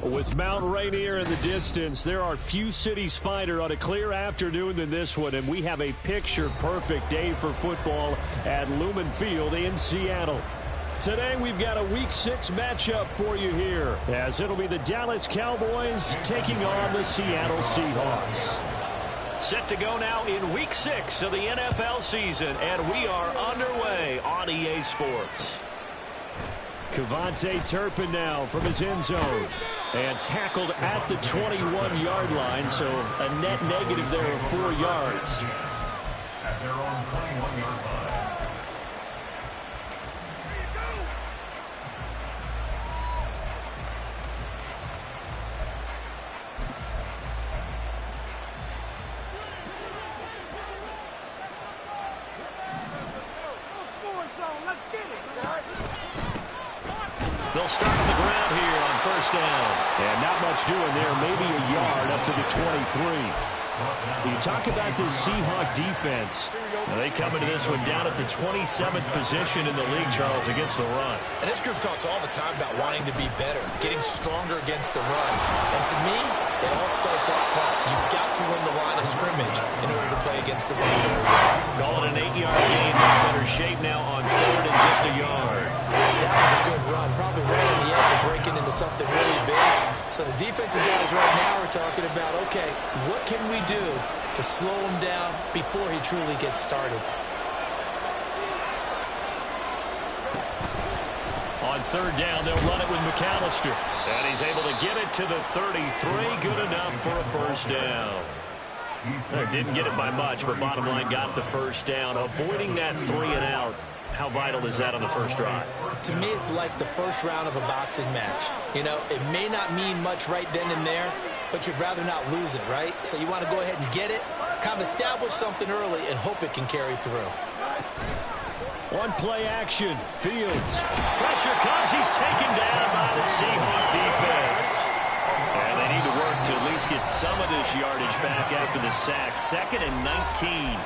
With Mount Rainier in the distance, there are few cities finer on a clear afternoon than this one, and we have a picture-perfect day for football at Lumen Field in Seattle. Today, we've got a Week 6 matchup for you here, as it'll be the Dallas Cowboys taking on the Seattle Seahawks. Set to go now in Week 6 of the NFL season, and we are underway on EA Sports. Kevontae Turpin now from his end zone. And tackled at the 21-yard line, so a net negative there of 4 yards. At their own 21-yard line. They'll start on the ground here on first down. And not much doing there, maybe a yard up to the 23. You talk about this Seahawk defense. They come into this one down at the 27th position in the league, Charles, against the run. And this group talks all the time about wanting to be better, getting stronger against the run. And to me, it all starts up front. You've got to win the line of scrimmage in order to play against the run very well. Call it an 8-yard gain. Much better shape now on third and just a yard. That was a good run, probably right on the edge of breaking into something really big. So the defensive guys right now are talking about, okay, what can we do to slow him down before he truly gets started? On third down, they'll run it with McAllister. And he's able to get it to the 33. Good enough for a first down. Didn't get it by much, but bottom line got the first down. Avoiding that 3 and out. How vital is that on the first drive? To me, it's like the first round of a boxing match. You know, it may not mean much right then and there, but you'd rather not lose it, right? So you want to go ahead and get it, kind of establish something early, and hope it can carry through. One play action. Fields. Pressure comes. He's taken down by the Seahawk defense. And they need to work to at least get some of this yardage back after the sack. 2nd and 19.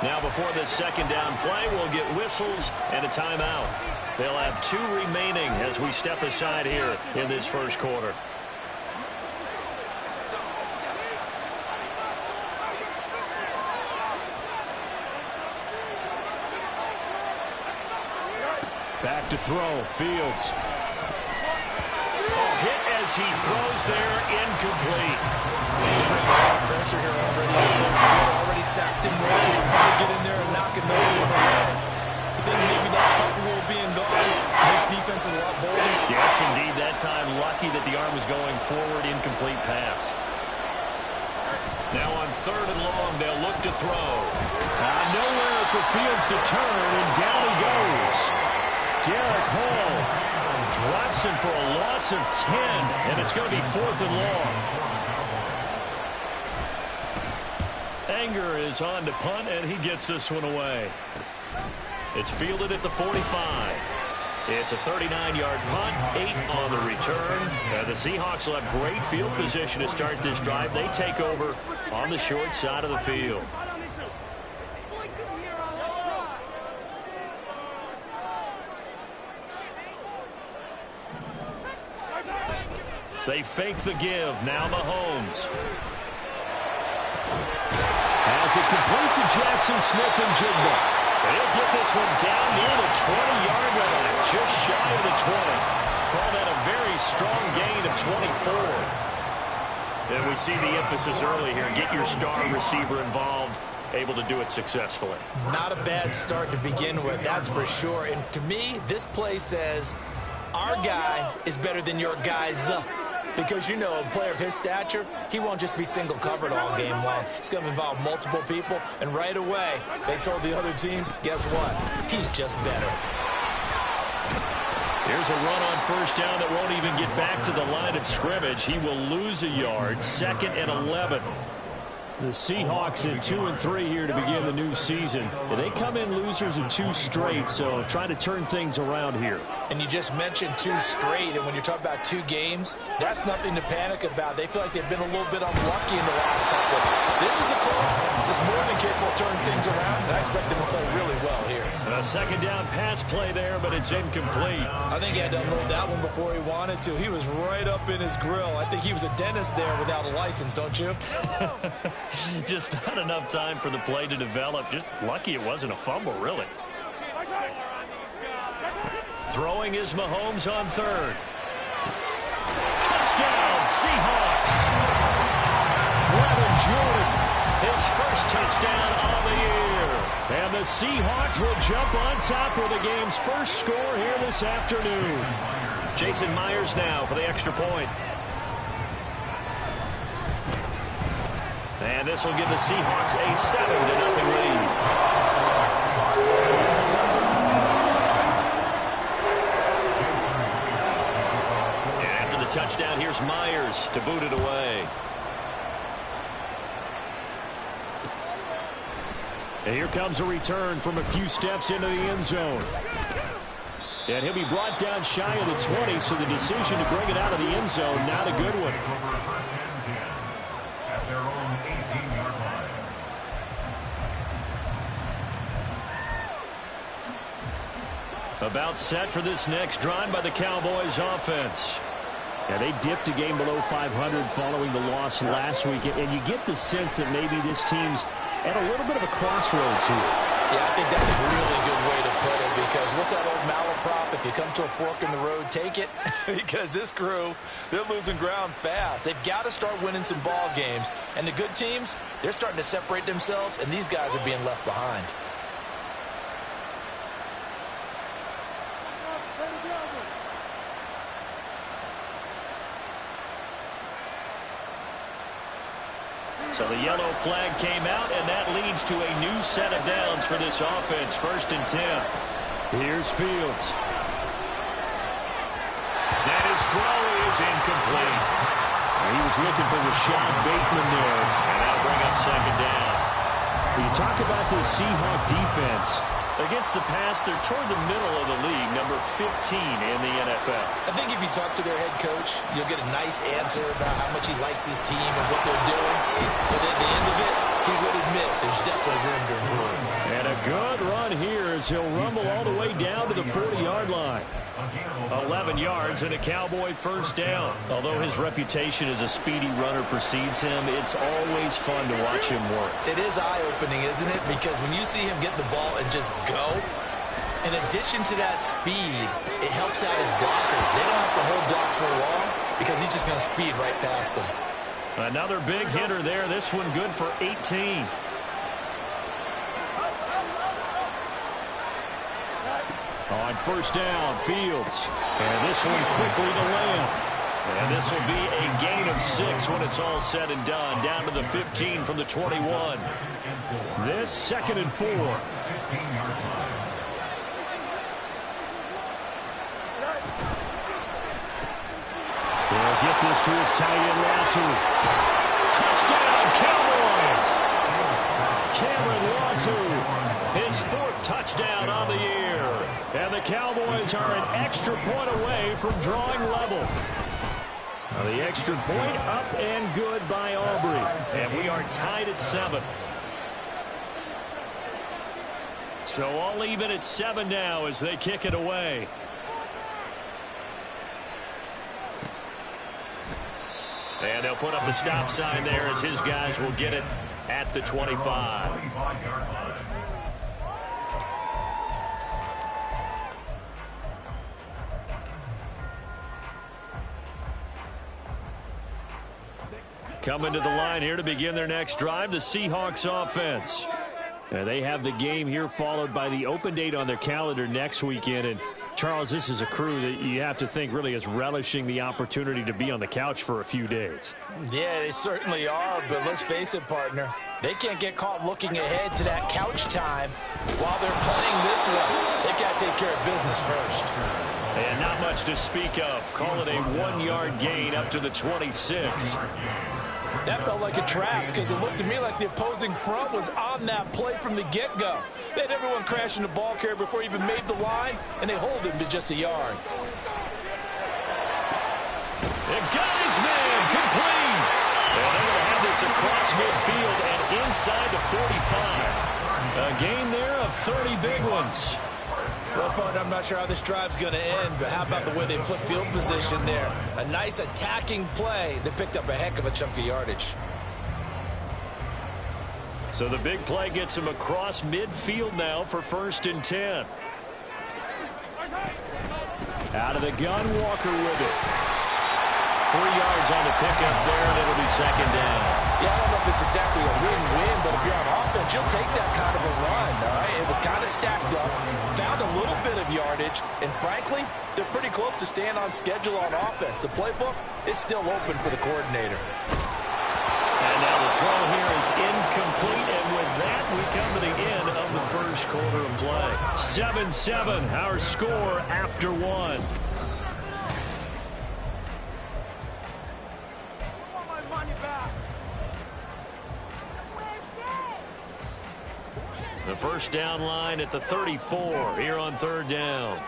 Now before this second down play, we'll get whistles and a timeout. They'll have 2 remaining as we step aside here in this first quarter. Back to throw. Fields. Oh, hit as he throws there. Incomplete. Pressure here already in the first quarter. Already sacked him once. Trying to get in there and knock another one away. I think maybe that tucker rule being gone makes defenses a lot bolder. Yes, indeed. That time lucky that the arm was going forward. Incomplete pass. Now on third and long, they'll look to throw. Nowhere for Fields to turn, and down he goes. Derek Hall drops him for a loss of 10, and it's going to be 4th and long. Anger is on to punt, and he gets this one away. It's fielded at the 45. It's a 39-yard punt, 8 on the return. The Seahawks will have great field position to start this drive. They take over on the short side of the field. They fake the give. Now Mahomes. As it complete to Jackson Smith-Njigba. He'll get this one down near the 20-yard line, just shy of the 20. Call that a very strong gain of 24. And we see the emphasis early here. Get your star receiver involved. Able to do it successfully. Not a bad start to begin with, that's for sure. And to me, this play says our guy is better than your guys. Because, you know, a player of his stature, he won't just be single covered all game long. It's going to involve multiple people. And right away, they told the other team, guess what? He's just better. Here's a run on first down that won't even get back to the line of scrimmage. He will lose a yard. 2nd and 11. The Seahawks in 2-3 here to begin the new season. They come in losers in 2 straight, so trying to turn things around here. And you just mentioned 2 straight, and when you're talking about 2 games, that's nothing to panic about. They feel like they've been a little bit unlucky in the last couple. This is a club that's more than capable of turning things around, and I expect them to play really well here. A 2nd down pass play there, but it's incomplete. I think he had to unload that one before he wanted to. He was right up in his grill. I think he was a dentist there without a license, don't you? Just not enough time for the play to develop. Just lucky it wasn't a fumble, really. Throwing is Mahomes on 3rd. Touchdown, Seahawks. Brevin Jordan, his first touchdown on the year. And the Seahawks will jump on top with the game's first score here this afternoon. Jason Myers now for the extra point. And this will give the Seahawks a 7-0 lead. And after the touchdown, here's Myers to boot it away. And here comes a return from a few steps into the end zone. And he'll be brought down shy of the 20, so the decision to bring it out of the end zone, not a good one. About set for this next drive by the Cowboys offense. Yeah, they dipped a game below 500 following the loss last week, and you get the sense that maybe this team's at a little bit of a crossroads here. Yeah, I think that's a really good way to put it, because what's that old malaprop? If you come to a fork in the road, take it. Because this crew, they're losing ground fast. They've got to start winning some ball games. And the good teams, they're starting to separate themselves, and these guys are being left behind. So the yellow flag came out, and that leads to a new set of downs for this offense. 1st and 10. Here's Fields. And his throw is incomplete. He was looking for Rashad Bateman there, and that'll bring up 2nd down. When you talk about this Seahawk defense, against the pass, they're toward the middle of the league, number 15 in the NFL. I think if you talk to their head coach, you'll get a nice answer about how much he likes his team and what they're doing. But at the end of it, he would admit there's definitely room to improve. And a good run here as he'll rumble all the way down to the 40-yard line. 11 yards and a Cowboy 1st down. Although his reputation as a speedy runner precedes him, it's always fun to watch him work. It is eye-opening, isn't it? Because when you see him get the ball and just go, in addition to that speed, it helps out his blockers. They don't have to hold blocks for long because he's just going to speed right past them. Another big hitter there. This one good for 18. On 1st down, Fields. And this one quickly to Lamb. And this will be a gain of 6 when it's all said and done. Down to the 15 from the 21. This 2nd and 4. They'll get this to his tight end, Latu. Touchdown, Cowboys! Cameron Latu, his 4th touchdown on the year. And the Cowboys are an extra point away from drawing level. Now the extra point up and good by Aubrey. And we are tied at 7. So all even at 7 now as they kick it away. And they'll put up the stop sign there as his guys will get it at the 25. Coming to the line here to begin their next drive, the Seahawks offense. They have the game here followed by the open date on their calendar next weekend. And, Charles, this is a crew that you have to think really is relishing the opportunity to be on the couch for a few days. Yeah, they certainly are, but let's face it, partner. They can't get caught looking ahead to that couch time while they're playing this one. They've got to take care of business first. And not much to speak of. Call it a 1-yard gain up to the 26. That felt like a trap because it looked to me like the opposing front was on that play from the get-go. They had everyone crashing the ball carrier before he even made the line, and they hold him to just a yard. And Guy's man complete. And they're going to have this across midfield and inside the 45. A gain there of 30 big ones. Well, partner, I'm not sure how this drive's going to end, but how about the way they flip field position there? A nice attacking play that picked up a heck of a chunk of yardage. So the big play gets him across midfield now for 1st and 10. Out of the gun, Walker with it. 3 yards on the pickup there, and it'll be 2nd down. Yeah, I don't know if it's exactly a win-win, but if you're on offense, you'll take that kind of a run, all right? It was kind of stacked up, found a little bit of yardage, and frankly, they're pretty close to staying on schedule on offense. The playbook is still open for the coordinator. And now the throw here is incomplete, and with that, we come to the end of the first quarter of play. 7-7, our score after 1. The first down line at the 34 here on 3rd down.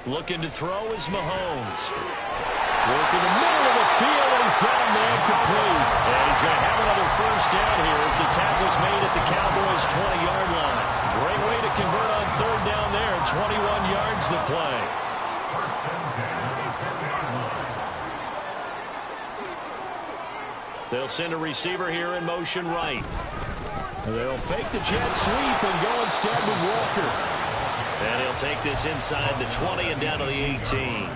Looking to throw is Mahomes. Working the middle of the field, and he's got a man complete. And he's going to have another first down here as the tackle's made at the Cowboys' 20-yard line. Great way to convert on 3rd down there, 21 yards the play. They'll send a receiver here in motion right. They'll fake the jet sweep and go instead with Walker. And he'll take this inside the 20 and down to the 18.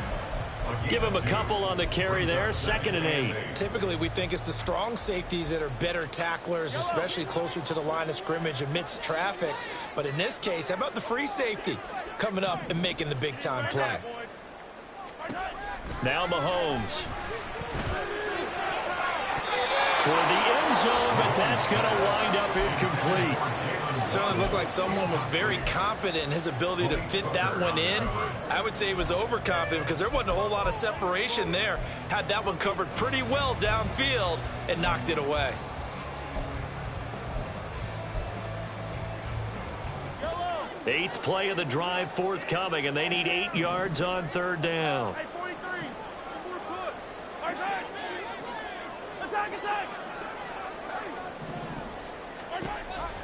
Give him a couple on the carry there, 2nd and 8. Typically, we think it's the strong safeties that are better tacklers, especially closer to the line of scrimmage amidst traffic. But in this case, how about the free safety coming up and making the big-time play? Now Mahomes. Toward the end zone, but that's going to wind up incomplete. It certainly looked like someone was very confident in his ability to fit that one in. I would say he was overconfident because there wasn't a whole lot of separation there. Had that one covered pretty well downfield and knocked it away. Eighth play of the drive forthcoming, and they need 8 yards on 3rd down.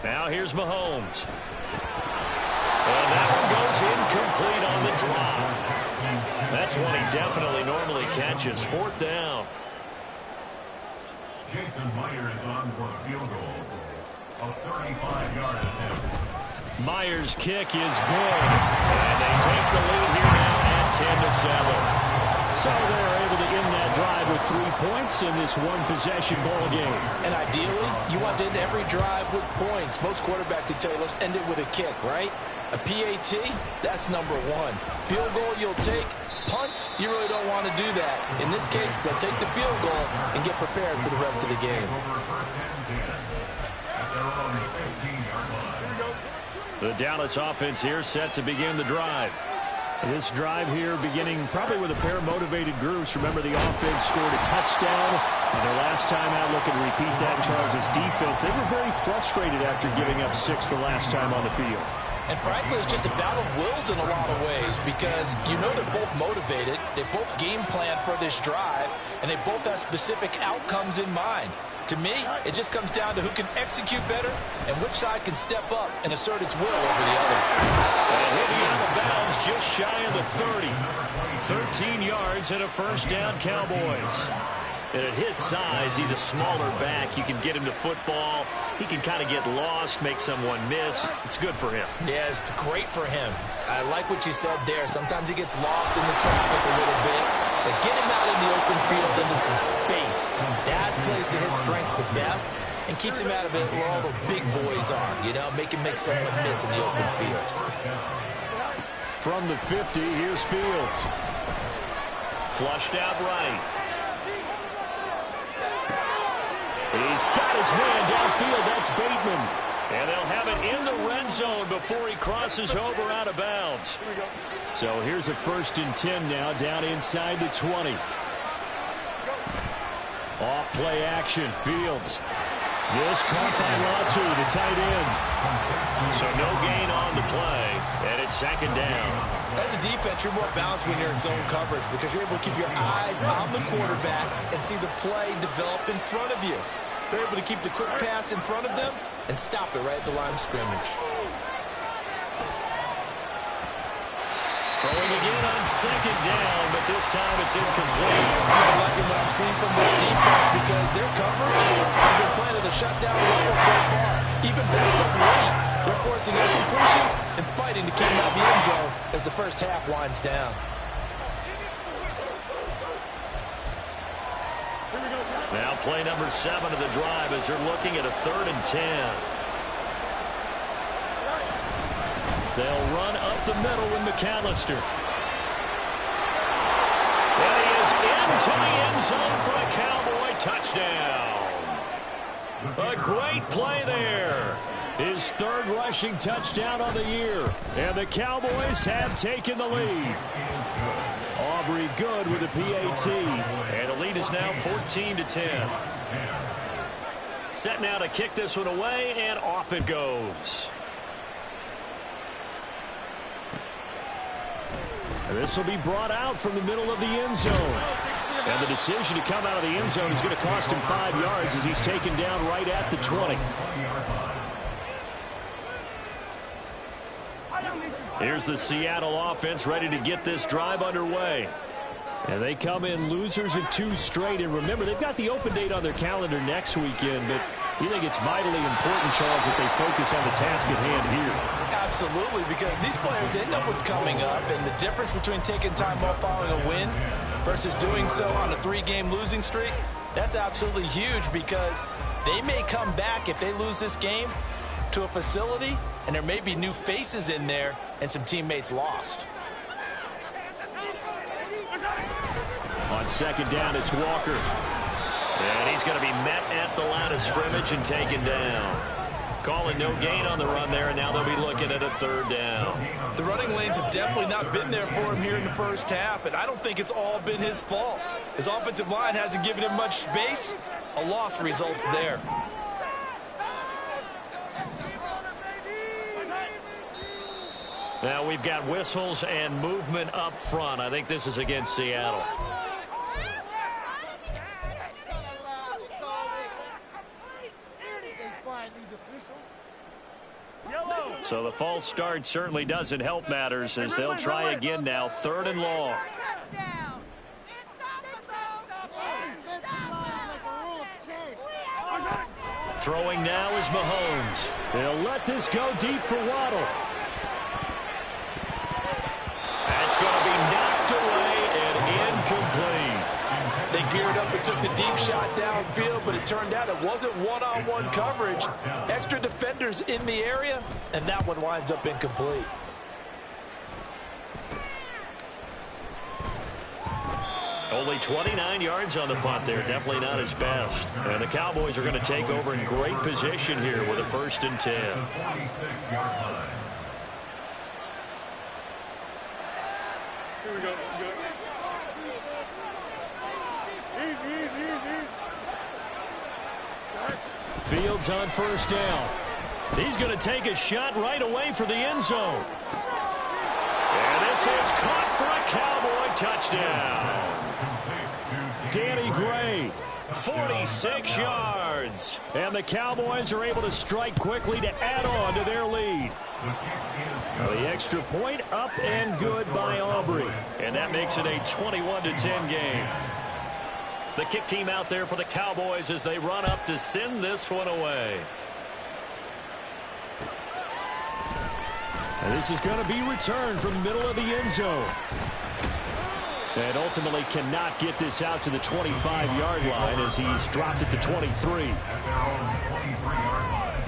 Now here's Mahomes. And that one goes incomplete on the drop. That's one he definitely normally catches. 4th down. Jason Myers on for a field goal. A 35-yard attempt. Myers' kick is good. And they take the lead here now at 10-7. So they're able to end that drive with 3 points in this one-possession ball game. And ideally, you want to end every drive with points. Most quarterbacks would tell you, let's end it with a kick, right? A PAT, that's number 1. Field goal you'll take. Punts, you really don't want to do that. In this case, they'll take the field goal and get prepared for the rest of the game. The Dallas offense here set to begin the drive. This drive here beginning probably with a pair of motivated groups. Remember, the offense scored a touchdown. And their last time out, looking to repeat that, Charles' defense, they were very frustrated after giving up 6 the last time on the field. And frankly, it's just a battle of wills in a lot of ways because you know they're both motivated. They both game plan for this drive, and they both have specific outcomes in mind. To me, it just comes down to who can execute better and which side can step up and assert its will over the other. And hitting out of bounds just shy of the 30. 13 yards and a first down, Cowboys. And at his size, he's a smaller back. You can get him to football. He can kind of get lost, make someone miss. It's good for him. Yeah, it's great for him. I like what you said there. Sometimes he gets lost in the traffic a little bit. But get him out in the open field into some space. That plays to his strengths the best and keeps him out of it where all the big boys are. You know, make him make someone miss in the open field. From the 50, here's Fields. Flushed out right. He's got his man downfield. That's Bateman. And they'll have it in the red zone before he crosses over out of bounds. So here's a 1st and 10 now down inside the 20. Off play action. Fields. This caught by Latu, the tight end. So no gain on the play, and it's 2nd down. As a defense, you're more balanced when you're in zone coverage because you're able to keep your eyes on the quarterback and see the play develop in front of you. You're able to keep the quick pass in front of them and stop it right at the line of scrimmage. Throwing again on 2nd down, but this time it's incomplete. I'm liking what I'm seeing from this defense because their coverage has been playing at a shutdown level so far. Even backed up late, they're forcing incompletions and fighting to keep them out of the end zone as the first half winds down. Now play number 7 of the drive as they're looking at a 3rd and 10. They'll run up the middle with McAllister. And he is into the end zone for a Cowboy touchdown. A great play there. His 3rd rushing touchdown of the year. And the Cowboys have taken the lead. Aubrey good with the PAT. And the lead is now 14-10. Set now to kick this one away, and off it goes. This will be brought out from the middle of the end zone. And the decision to come out of the end zone is going to cost him 5 yards as he's taken down right at the 20. Here's the Seattle offense ready to get this drive underway. And they come in losers of 2 straight. And remember, they've got the open date on their calendar next weekend. But you think it's vitally important, Charles, that they focus on the task at hand here? Absolutely, because these players, they know what's coming up. And the difference between taking time off following a win versus doing so on a 3-game losing streak, that's absolutely huge because they may come back if they lose this game to a facility and there may be new faces in there and some teammates lost. On 2nd down, it's Walker. And he's going to be met at the line of scrimmage and taken down. Calling no gain on the run there, and now they'll be looking at a 3rd down. The running lanes have definitely not been there for him here in the first half, and I don't think it's all been his fault. His offensive line hasn't given him much space. A loss results there. Now we've got whistles and movement up front. I think this is against Seattle. So the false start certainly doesn't help matters as they'll try again now. 3rd and long. Throwing now is Mahomes. They'll let this go deep for Waddle. That's going to be knocked away and incomplete. They geared up and took the deep shot downfield, but it turned out it wasn't one-on-one coverage. Extra defenders in the area, and that one winds up incomplete. Only 29 yards on the punt there. Definitely not his best. And the Cowboys are going to take over in great position here with a 1st and 10. Here we go. Fields on 1st down. He's going to take a shot right away for the end zone. And this is caught for a Cowboy touchdown. Danny Gray, 46 yards. And the Cowboys are able to strike quickly to add on to their lead. The extra point up and good by Aubrey. And that makes it a 21-10 game. The kick team out there for the Cowboys as they run up to send this one away. And this is going to be returned from the middle of the end zone. And ultimately cannot get this out to the 25-yard line as he's dropped it to 23. At their own 23-yard line.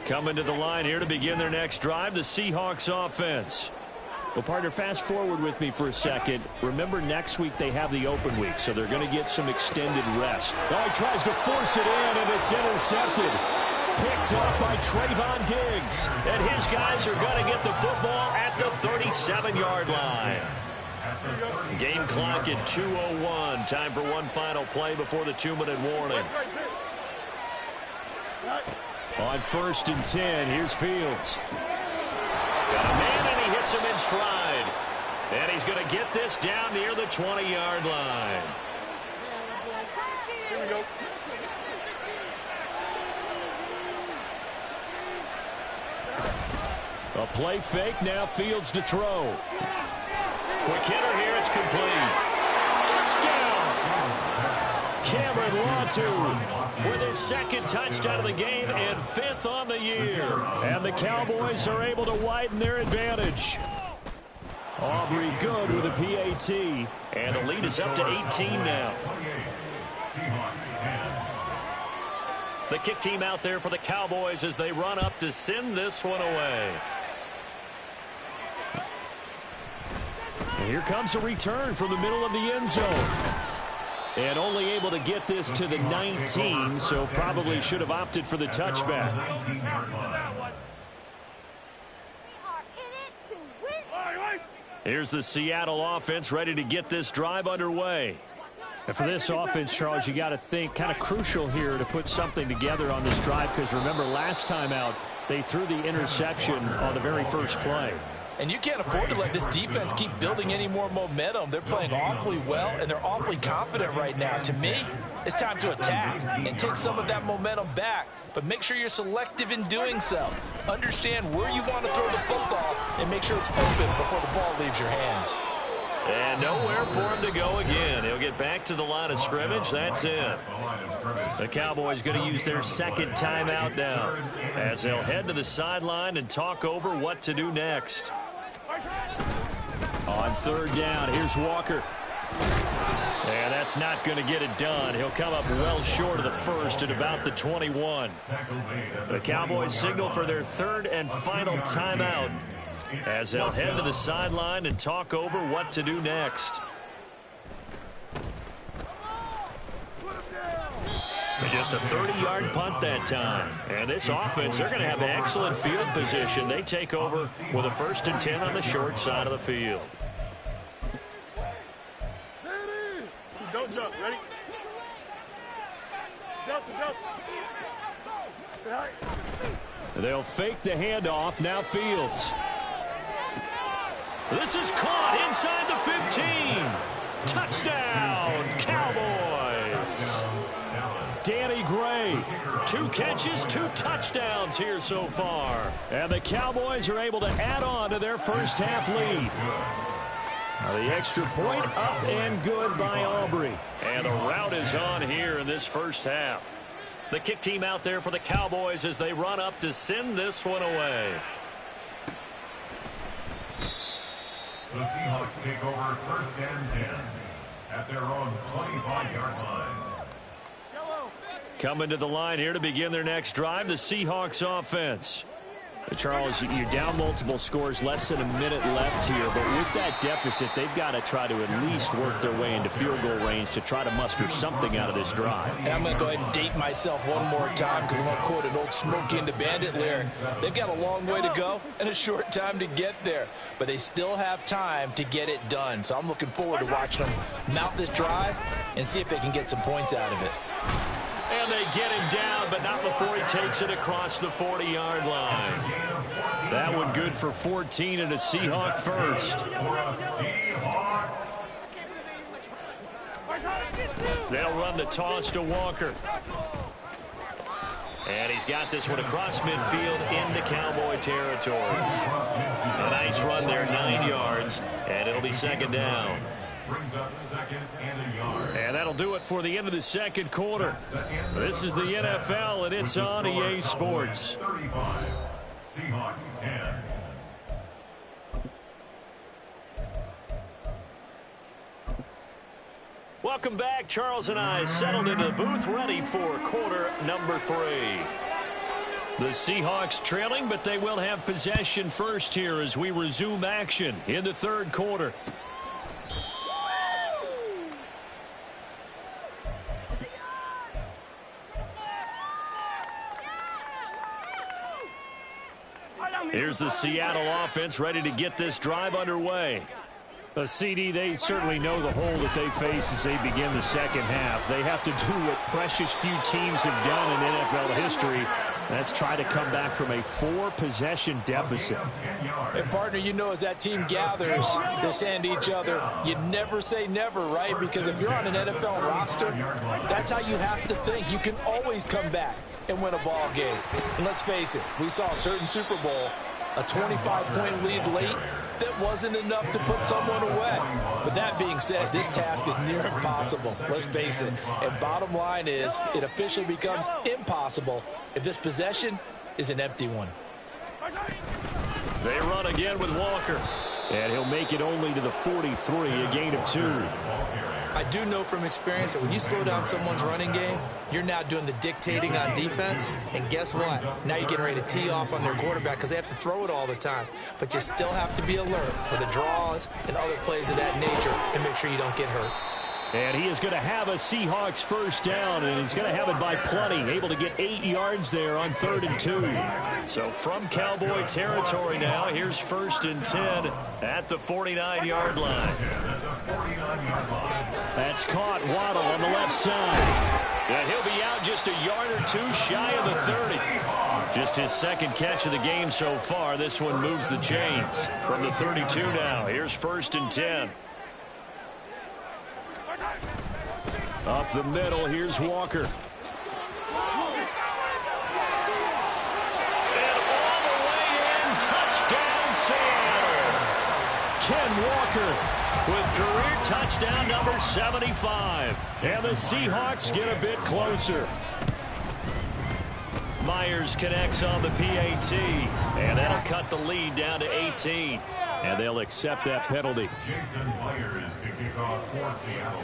Coming to the line here to begin their next drive, the Seahawks offense. Well, partner, fast forward with me for a second. Remember, next week they have the open week, so they're going to get some extended rest. Now he tries to force it in, and it's intercepted. Picked up by Trayvon Diggs. And his guys are going to get the football at the 37-yard line. Game clock at 2:01. Time for one final play before the 2-minute warning. On 1st and 10, here's Fields. Got a man, and he hits him in stride. And he's going to get this down near the 20-yard line. Here we go. A play fake, now Fields to throw. Quick hitter here, it's complete. Touchdown! Cameron Latu with his 2nd touchdown of the game and 5th on the year. And the Cowboys are able to widen their advantage. Aubrey good with a PAT. And the lead is up to 18 now. The kick team out there for the Cowboys as they run up to send this one away. And here comes a return from the middle of the end zone. And only able to get this to the 19, so probably should have opted for the touchback. Here's the Seattle offense ready to get this drive underway. And for this offense, Charles, you got to think kind of crucial here to put something together on this drive, because remember last time out they threw the interception on the very first play. And you can't afford to let this defense keep building any more momentum. They're playing awfully well, and they're awfully confident right now. To me, it's time to attack and take some of that momentum back. But make sure you're selective in doing so. Understand where you want to throw the football and make sure it's open before the ball leaves your hands. And nowhere for him to go again. He'll get back to the line of scrimmage. That's it. The Cowboys going to use their 2nd timeout now as they'll head to the sideline and talk over what to do next. On 3rd down, here's Walker. And that's not going to get it done. He'll come up well short of the 1st at about the 21. The Cowboys signal for their 3rd and final timeout as they'll head to the sideline and talk over what to do next. Just a 30-yard punt that time. And this offense, they're going to have excellent field position. They take over with a 1st and 10 on the short side of the field. Don't jump. Ready? They'll fake the handoff. Now Fields. This is caught inside the 15. Touchdown, Cowboys. Danny Gray, 2 catches, 2 touchdowns here so far. And the Cowboys are able to add on to their first half lead. The extra point up and good by Aubrey. And the route is on here in this first half. The kick team out there for the Cowboys as they run up to send this one away. The Seahawks take over 1st and 10 at their own 25-yard line. Coming to the line here to begin their next drive, the Seahawks offense. Charles, you're down multiple scores, less than a minute left here, but with that deficit, they've got to try to at least work their way into field goal range to try to muster something out of this drive. And I'm going to go ahead and date myself one more time because I'm going to quote an old Smokey and the Bandit lyric. They've got a long way to go and a short time to get there, but they still have time to get it done. So I'm looking forward to watching them mount this drive and see if they can get some points out of it. And they get him down, but not before he takes it across the 40-yard line. That one good for 14 and a Seahawk first. They'll run the toss to Walker. And he's got this one across midfield into Cowboy territory. A nice run there, 9 yards, and it'll be second down. Brings up second and a yard. And that'll do it for the end of the second quarter. This is the NFL, and it's on EA Sports. 35, Seahawks 10. Welcome back. Charles and I settled into the booth, ready for quarter number 3. The Seahawks trailing, but they will have possession first here as we resume action in the third quarter. Here's the Seattle offense ready to get this drive underway. A CD, they certainly know the hole that they face as they begin the second half. They have to do what precious few teams have done in NFL history. That's try to come back from a 4-possession deficit. And, partner, you know as that team gathers, they're saying to each other, you never say never, right? Because if you're on an NFL roster, that's how you have to think. You can always come back and win a ball game. And let's face it, we saw a certain Super Bowl, a 25-point lead late, that wasn't enough to put someone away. But that being said, this task is near impossible. Let's face it. And bottom line is, it officially becomes impossible if this possession is an empty one. They run again with Walker. And he'll make it only to the 43, a gain of 2. I do know from experience that when you slow down someone's running game, you're now doing the dictating on defense. And guess what? Now you're getting ready to tee off on their quarterback because they have to throw it all the time. But you still have to be alert for the draws and other plays of that nature and make sure you don't get hurt. And he is going to have a Seahawks first down, and he's going to have it by plenty. Able to get 8 yards there on 3rd and 2. So from Cowboy territory now, here's 1st and 10 at the 49-yard line. That's caught. Waddle on the left side. And he'll be out just a yard or 2 shy of the 30. Just his second catch of the game so far. This one moves the chains. From the 32 now, here's 1st and 10. Up the middle, here's Walker. And all the way in, touchdown Seattle. Ken Walker with career touchdown number 75. And the Seahawks get a bit closer. Myers connects on the PAT, and that'll cut the lead down to 18. And they'll accept that penalty. Jason Myers to kick off for Seattle.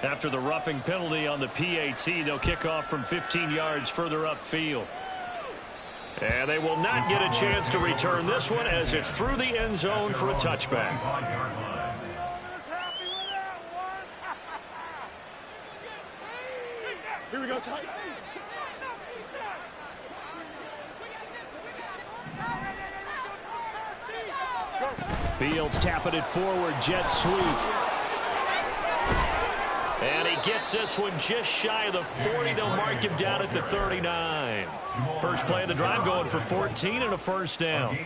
After the roughing penalty on the PAT, they'll kick off from 15 yards further upfield. And they will not get a chance to return this one as it's through the end zone for a touchback. Here we go. Fields tapping it forward, jet sweep. And he gets this one just shy of the 40. They'll mark him down at the 39. First play of the drive going for 14 and a first down.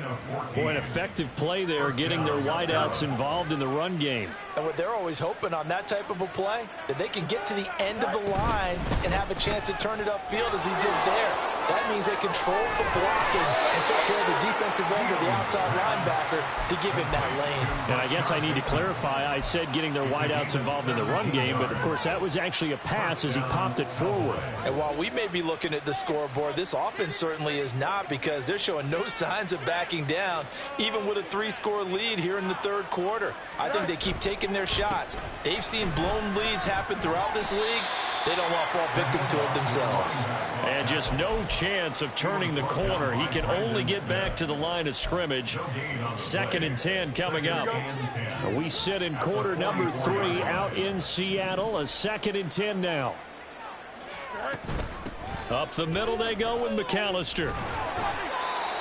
Boy, an effective play there, getting their wideouts involved in the run game. And what they're always hoping on that type of a play, that they can get to the end of the line and have a chance to turn it upfield as he did there. That means they controlled the blocking and took care of the defensive end or the outside linebacker to give him that lane. And I guess I need to clarify, I said getting their wideouts involved in the run game, but of course that was actually a pass as he popped it forward. And while we may be looking at the scoreboard, this offense certainly is not, because they're showing no signs of backing down, even with a 3-score lead here in the third quarter. I think they keep taking their shots. They've seen blown leads happen throughout this league. They don't want to fall victim to it themselves. And just no chance of turning the corner. He can only get back to the line of scrimmage. 2nd and 10 coming up. We sit in quarter number 3 out in Seattle. A 2nd and 10 now. Up the middle they go with McAllister.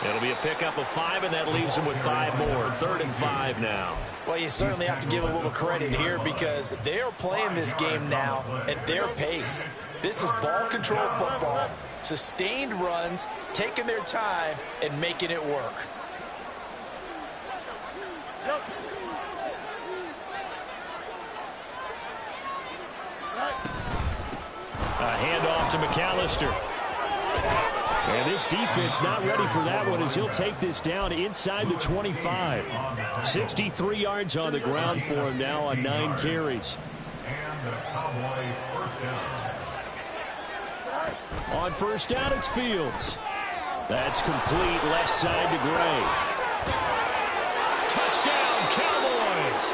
It'll be a pickup of 5, and that leaves them with 5 more. 3rd and 5 now. Well, you certainly have to give a little credit here, because they are playing this game now at their pace. This is ball control football, sustained runs, taking their time, and making it work. A handoff to McAllister. And this defense not ready for that one as he'll take this down inside the 25. 63 yards on the ground for him now on 9 carries. And the Cowboys first down. On first down, it's Fields. That's complete left side to Gray. Touchdown, Cowboys!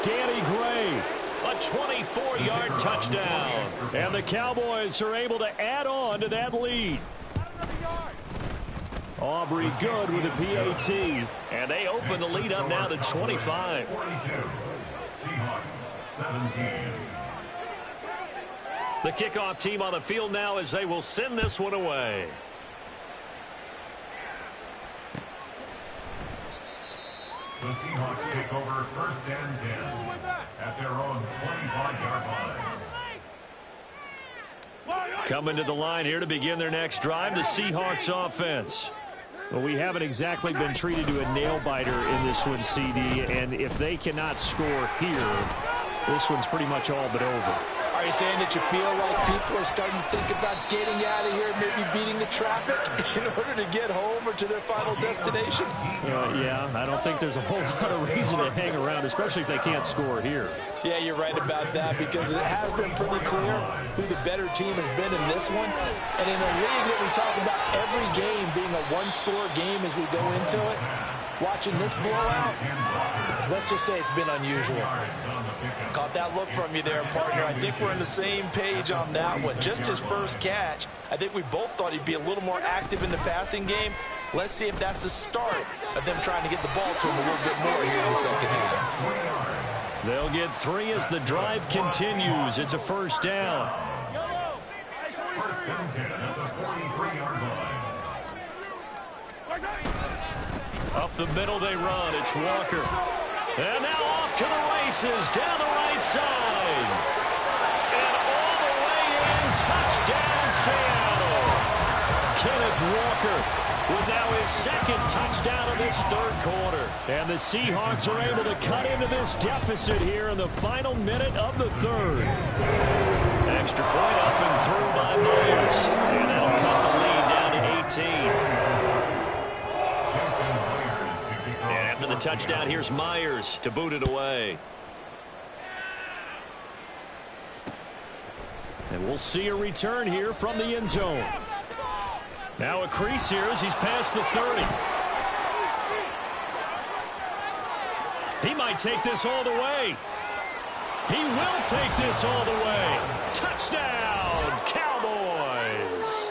Danny Gray, a 24-yard touchdown. And the Cowboys are able to add on to that lead. Aubrey good with a PAT. And they open the lead up now to 25. 42. Seahawks 17. The kickoff team on the field now as they will send this one away. The Seahawks take over first and 10 at their own 25-yard line. Coming to the line here to begin their next drive, the Seahawks offense. Well, we haven't exactly been treated to a nail-biter in this one, CD, and if they cannot score here, this one's pretty much all but over. Are you saying that you feel like people are starting to think about getting out of here, maybe beating the traffic in order to get home or to their final destination? Yeah, I don't think there's a whole lot of reason to hang around, especially if they can't score here. Yeah, you're right about that because it has been pretty clear who the better team has been in this one. And in a league that we talk about every game being a one-score game as we go into it, watching this blowout, let's just say it's been unusual. Caught that look from you there, partner. I think we're on the same page on that one. Just his first catch, I think we both thought he'd be a little more active in the passing game. Let's see if that's the start of them trying to get the ball to him a little bit more here in the second half. They'll get 3 as the drive continues. It's a first down. First and 10 at the 43-yard line. Up the middle they run. It's Walker. And now off to the races down the right side. And all the way in. Touchdown, Seattle. Kenneth Walker with now his second touchdown of this third quarter. And the Seahawks are able to cut into this deficit here in the final minute of the third. Extra point up and through by Myers. And that'll cut the lead down to 18. And after the touchdown, here's Myers to boot it away. And we'll see a return here from the end zone. Now a crease here as he's past the 30. He might take this all the way. He will take this all the way. Touchdown, Cowboys.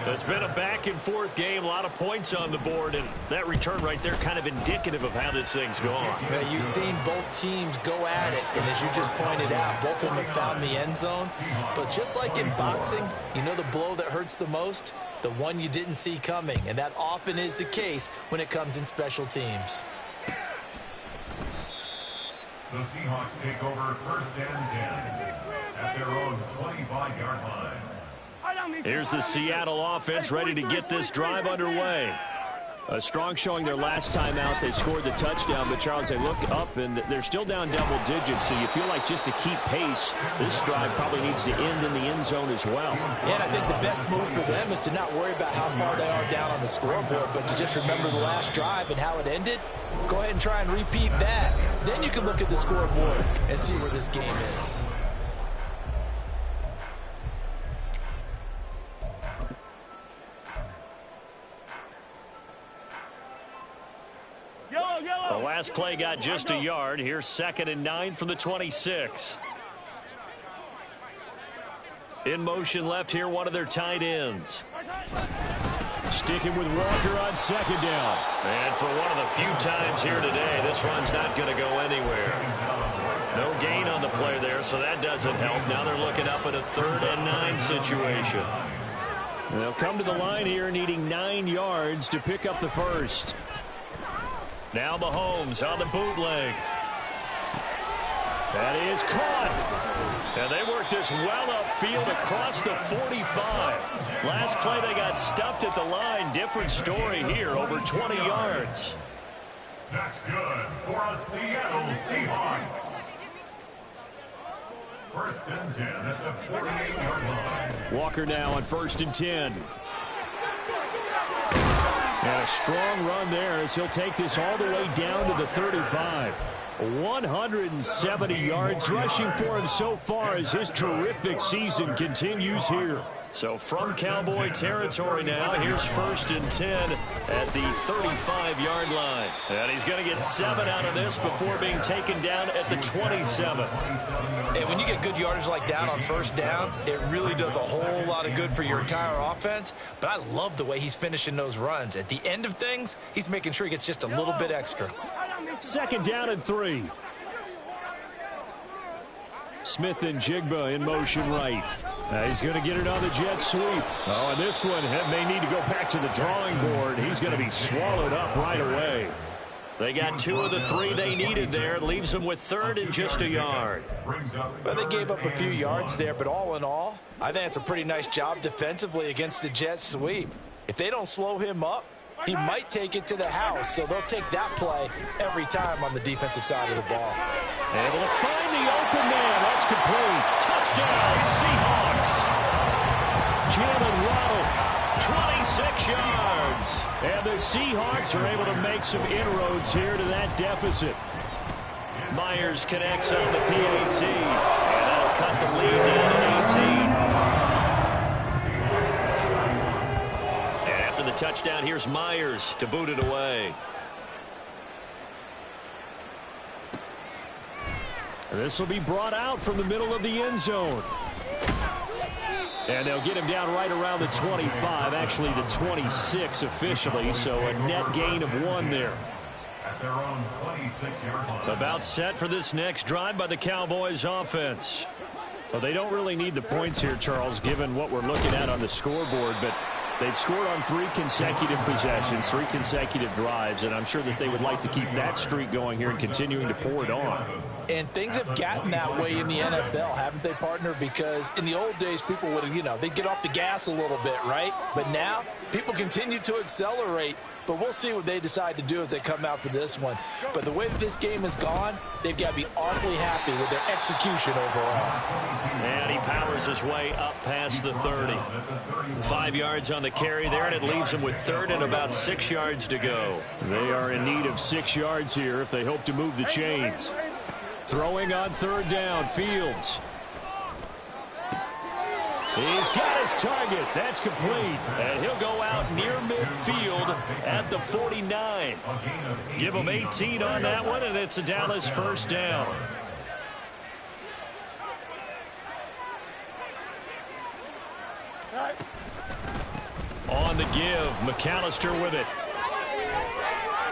It's been a back-and-forth game, a lot of points on the board, and that return right there kind of indicative of how this thing's going. Yeah, you've seen both teams go at it, and as you just pointed out, both of them have found the end zone. But just like in boxing, you know the blow that hurts the most? The one you didn't see coming, and that often is the case when it comes in special teams. The Seahawks take over first and 10 at their own 25-yard line. Here's the Seattle offense ready to get this drive underway. A strong showing their last time out. They scored the touchdown, but Charles, they look up and they're still down double digits, so you feel like just to keep pace, this drive probably needs to end in the end zone as well. Yeah, and I think the best move for them is to not worry about how far they are down on the scoreboard, but to just remember the last drive and how it ended. Go ahead and try and repeat that. Then you can look at the scoreboard and see where this game is. The last play got just a yard. Here's 2nd and 9 from the 26. In motion left here, one of their tight ends. Sticking with Walker on 2nd down. And for one of the few times here today, this run's not going to go anywhere. No gain on the play there, so that doesn't help. Now they're looking up at a 3rd and 9 situation. They'll come to the line here needing 9 yards to pick up the first. Now Mahomes on the bootleg. That is caught. And they work this well upfield across the 45. Last play they got stuffed at the line. Different story here, over 20 yards. That's good for a Seattle Seahawks. First and 10 at the 48-yard line. Walker now on 1st and 10. And a strong run there as he'll take this all the way down to the 35. 170 yards rushing for him so far as his terrific season continues here. So from Cowboy territory now, here's 1st and 10 at the 35-yard line. And he's going to get 7 out of this before being taken down at the 27. And when you get good yardage like that on 1st down, it really does a whole lot of good for your entire offense. But I love the way he's finishing those runs. At the end of things, he's making sure he gets just a little bit extra. 2nd down and 3. Smith and Jigba in motion right. He's going to get it on the jet sweep. Oh, and this one may need to go back to the drawing board. He's going to be swallowed up right away. They got 2 of the 3 they needed there. It leaves them with 3rd and just a yard. Well, they gave up a few yards there, but all in all, I think it's a pretty nice job defensively against the jet sweep. If they don't slow him up, he might take it to the house, so they'll take that play every time on the defensive side of the ball. Able to find the open man. That's complete. Touchdown, Seahawks. Jalen Waddle, 26 yards. And the Seahawks are able to make some inroads here to that deficit. Myers connects on the PAT. And that'll cut the lead down to 18. The touchdown, here's Myers to boot it away. This will be brought out from the middle of the end zone. And they'll get him down right around the 25, actually the 26 officially, so a net gain of 1 there. At their own 26-yard line. About set for this next drive by the Cowboys offense. Well, they don't really need the points here, Charles, given what we're looking at on the scoreboard, but they've scored on 3 consecutive possessions, 3 consecutive drives, and I'm sure that they would like to keep that streak going here and continuing to pour it on. And things have gotten that way in the NFL, haven't they, partner? Because in the old days, people would have, they'd get off the gas a little bit, right? But now, people continue to accelerate. But we'll see what they decide to do as they come out for this one. But the way that this game has gone, they've got to be awfully happy with their execution overall. And he powers his way up past the 30. 5 yards on the carry there, and it leaves him with 3rd and about 6 yards to go. They are in need of 6 yards here if they hope to move the chains. Throwing on 3rd down, Fields. He's got his target. That's complete. And he'll go out near midfield at the 49. Give him 18 on that one, and it's a Dallas 1st down. On the give, McAllister with it.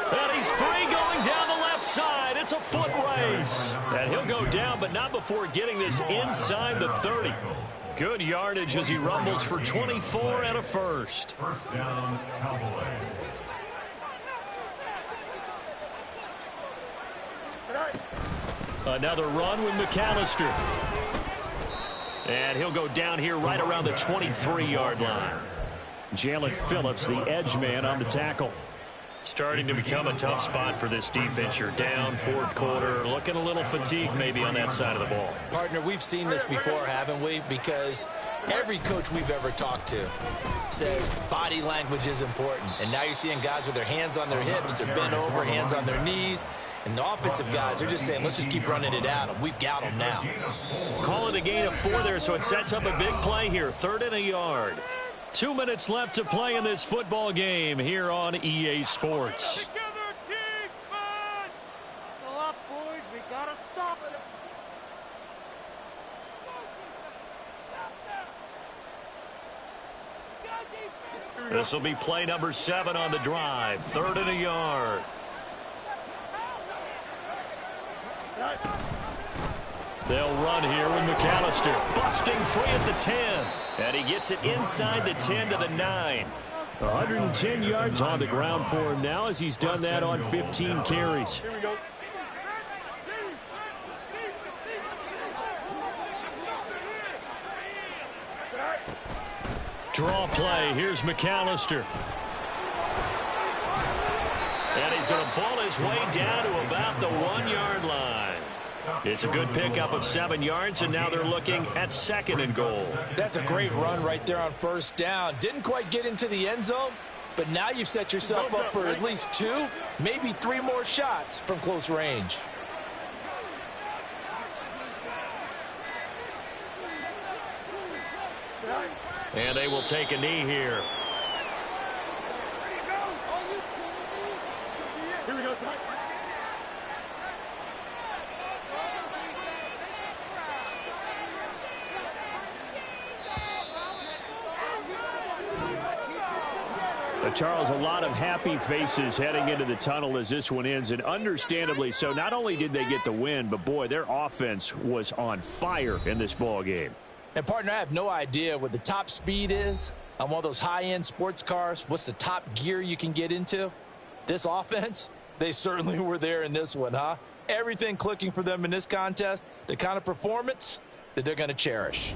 And he's free going down the left side. It's a foot race. And he'll go down, but not before getting this inside the 30. Good yardage as he rumbles for 24 and a 1st. 1st down, Cowboys. Another run with McAllister. And he'll go down here right around the 23-yard line. Jalen Phillips, the edge man, on the tackle. Starting to become a tough spot for this defense. You're down 4th quarter, looking a little fatigued maybe on that side of the ball. Partner, we've seen this before, haven't we? Because every coach we've ever talked to says body language is important. And now you're seeing guys with their hands on their hips, they're bent over, hands on their knees. And the offensive guys are just saying, let's just keep running it at them. We've got them now. Call it a gain of 4 there, so it sets up a big play here. 3rd and a yard. 2 minutes left to play in this football game here on EA Sports. Together, defense! Go up, boys. We got to stop it. This will be play number 7 on the drive. 3rd and a yard. They'll run here with McAllister. Busting free at the 10. And he gets it inside the 10 to the 9. 110 yards on the ground for him now as he's done that on 15 carries. Here we go. Draw play. Here's McAllister. And he's going to ball his way down to about the 1-yard line. It's a good pickup of 7 yards, and now they're looking at 2nd and goal. That's a great run right there on first down. Didn't quite get into the end zone, but now you've set yourself up for at least 2, maybe 3 more shots from close range. And they will take a knee here. Here we go, tonight. Charles, a lot of happy faces heading into the tunnel as this one ends, and understandably so. Not only did they get the win, but boy, their offense was on fire in this ball game. And partner, I have no idea what the top speed is on one of those high-end sports cars. What's the top gear you can get into? This offense, they certainly were there in this one, huh? Everything clicking for them in this contest, the kind of performance that they're going to cherish.